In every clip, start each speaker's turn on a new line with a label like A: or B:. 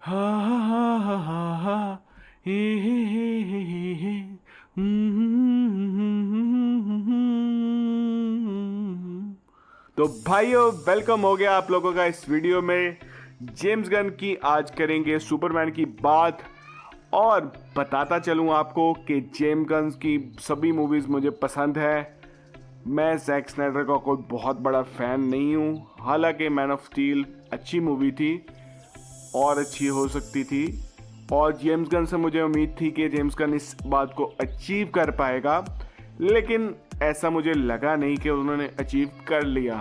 A: हा हा हा हा हा हा हे तो भाइयों, वेलकम हो गया आप लोगों का इस वीडियो में। जेम्स गन की आज करेंगे सुपरमैन की बात। और बताता चलूं आपको कि जेम्स गन की सभी मूवीज़ मुझे पसंद है। मैं जैक स्नाइडर का कोई बहुत बड़ा फ़ैन नहीं हूं। हालांकि मैन ऑफ स्टील अच्छी मूवी थी और अच्छी हो सकती थी, और जेम्स गन से मुझे उम्मीद थी कि जेम्स गन इस बात को अचीव कर पाएगा, लेकिन ऐसा मुझे लगा नहीं कि उन्होंने अचीव कर लिया।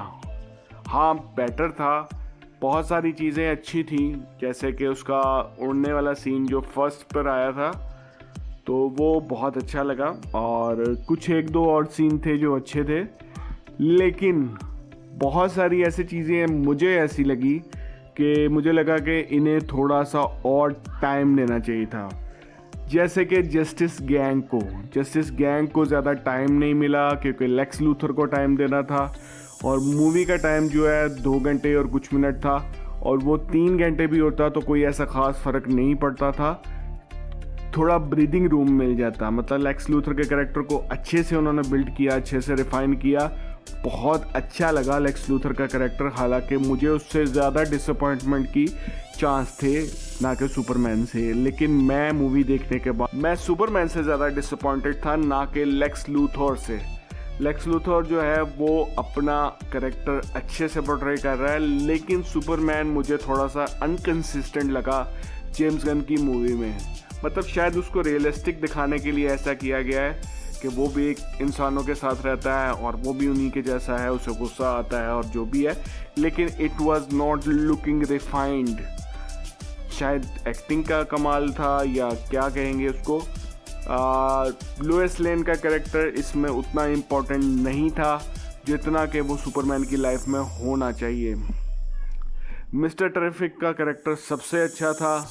A: हाँ, बेटर था, बहुत सारी चीज़ें अच्छी थी, जैसे कि उसका उड़ने वाला सीन जो फर्स्ट पर आया था तो वो बहुत अच्छा लगा, और कुछ एक दो और सीन थे जो अच्छे थे, लेकिन बहुत सारी ऐसी चीज़ें मुझे ऐसी लगी कि मुझे लगा कि इन्हें थोड़ा सा और टाइम देना चाहिए था। जैसे कि जस्टिस गैंग को ज़्यादा टाइम नहीं मिला क्योंकि लेक्स लूथर को टाइम देना था, और मूवी का टाइम जो है 2 घंटे और कुछ मिनट था, और वो 3 घंटे भी होता तो कोई ऐसा ख़ास फ़र्क नहीं पड़ता था। थोड़ा ब्रीदिंग रूम मिल जाता, मतलब लेक्स लूथर के कैरेक्टर को अच्छे से उन्होंने बिल्ड किया, अच्छे से रिफाइन किया। बहुत अच्छा लगा लेक्स लूथर का कैरेक्टर। हालांकि मुझे उससे ज़्यादा डिसअपॉइंटमेंट की चांस थे ना कि सुपरमैन से, लेकिन मैं मूवी देखने के बाद मैं सुपरमैन से ज़्यादा डिसअपॉइंटेड था ना कि लेक्स लूथर से। लेक्स लूथर जो है वो अपना कैरेक्टर अच्छे से पोर्ट्रे कर रहा है, लेकिन सुपरमैन मुझे थोड़ा सा अनकंसिस्टेंट लगा जेम्स गन की मूवी में। मतलब शायद उसको रियलिस्टिक दिखाने के लिए ऐसा किया गया है कि वो भी एक इंसानों के साथ रहता है और वो भी उन्हीं के जैसा है, उसे गुस्सा आता है और जो भी है, लेकिन it was not looking refined. शायद एक्टिंग का कमाल था या क्या कहेंगे उसको। लुइस लेन का कैरेक्टर इसमें उतना इम्पोर्टेंट नहीं था जितना कि वो सुपरमैन की लाइफ में होना चाहिए। मिस्टर टेरिफिक का कैरेक्टर सबसे अच्छा था,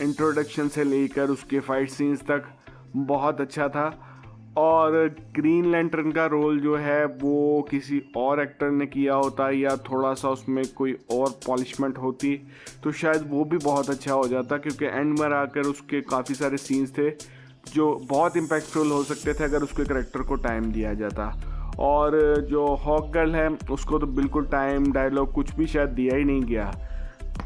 A: इंट्रोडक्शन से लेकर उसके फाइट सीन्स तक बहुत अच्छा था। और ग्रीन लैंटर्न का रोल जो है वो किसी और एक्टर ने किया होता या थोड़ा सा उसमें कोई और पॉलिशमेंट होती तो शायद वो भी बहुत अच्छा हो जाता, क्योंकि एंड में आकर उसके काफ़ी सारे सीन्स थे जो बहुत इम्पैक्टफुल हो सकते थे अगर उसके करेक्टर को टाइम दिया जाता। और जो हॉक गर्ल है उसको तो बिल्कुल टाइम, डायलॉग कुछ भी शायद दिया ही नहीं गया।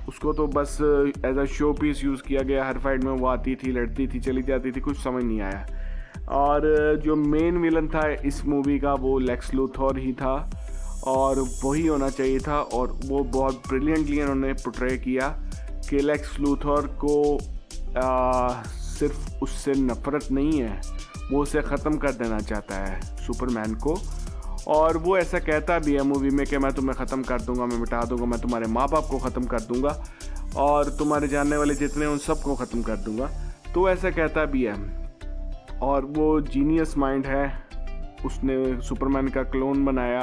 A: उसको तो बस as a show piece use किया गया। हर फाइट में वो आती थी, लड़ती थी, चली जाती थी, कुछ समझ नहीं आया। और जो मेन विलन था इस मूवी का वो लेक्स लूथर ही था, और वही होना चाहिए था। और वो बहुत ब्रिलियंटली उन्होंने पोर्ट्रे किया कि लेक्स लूथर को सिर्फ उससे नफ़रत नहीं है, वो उसे ख़त्म कर देना चाहता है, सुपरमैन को। और वो ऐसा कहता भी है मूवी में कि मैं तुम्हें ख़त्म कर दूंगा, मैं मिटा दूंगा, मैं तुम्हारे माँ बाप को ख़त्म कर दूंगा और तुम्हारे जानने वाले जितने उन सब को ख़त्म कर दूंगा। तो ऐसा कहता भी है, और वो जीनियस माइंड है। उसने सुपरमैन का क्लोन बनाया,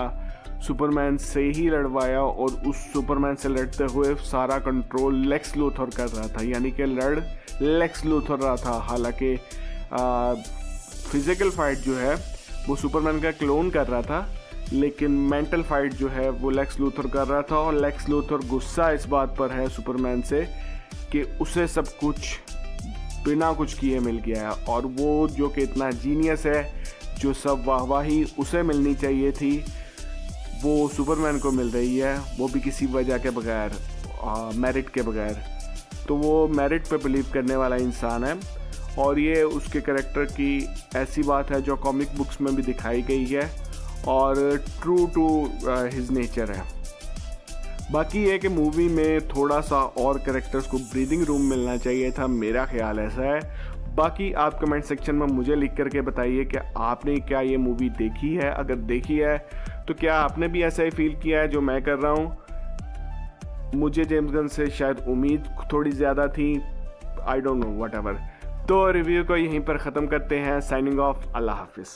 A: सुपरमैन से ही लड़वाया, और उस सुपरमैन से लड़ते हुए सारा कंट्रोल लेक्स लूथर कर रहा था, यानी कि लड़ लेक्स लूथर रहा था। हालांकि फिज़िकल फाइट जो है वो सुपरमैन का क्लोन कर रहा था, लेकिन मेंटल फाइट जो है वो लेक्स लूथर कर रहा था। और लेक्स लूथर गुस्सा इस बात पर है सुपरमैन से कि उसे सब कुछ बिना कुछ किए मिल गया है, और वो जो कि इतना जीनियस है, जो सब वाहवाही उसे मिलनी चाहिए थी वो सुपरमैन को मिल रही है, वो भी किसी वजह के बगैर, मेरिट के बगैर। तो वो मेरिट पे बिलीव करने वाला इंसान है, और ये उसके कैरेक्टर की ऐसी बात है जो कॉमिक बुक्स में भी दिखाई गई है और ट्रू टू हिज नेचर है। बाकी ये कि मूवी में थोड़ा सा और कैरेक्टर्स को ब्रीदिंग रूम मिलना चाहिए था, मेरा ख्याल ऐसा है। बाकी आप कमेंट सेक्शन में मुझे लिख करके बताइए कि आपने क्या ये मूवी देखी है। अगर देखी है तो क्या आपने भी ऐसा ही फील किया है जो मैं कर रहा हूँ। मुझे जेम्स गन से शायद उम्मीद थोड़ी ज़्यादा थी, आई डोंट नो, व्हाटएवर। तो रिव्यू को यहीं पर ख़त्म करते हैं। साइनिंग ऑफ, अल्लाह हाफिज़।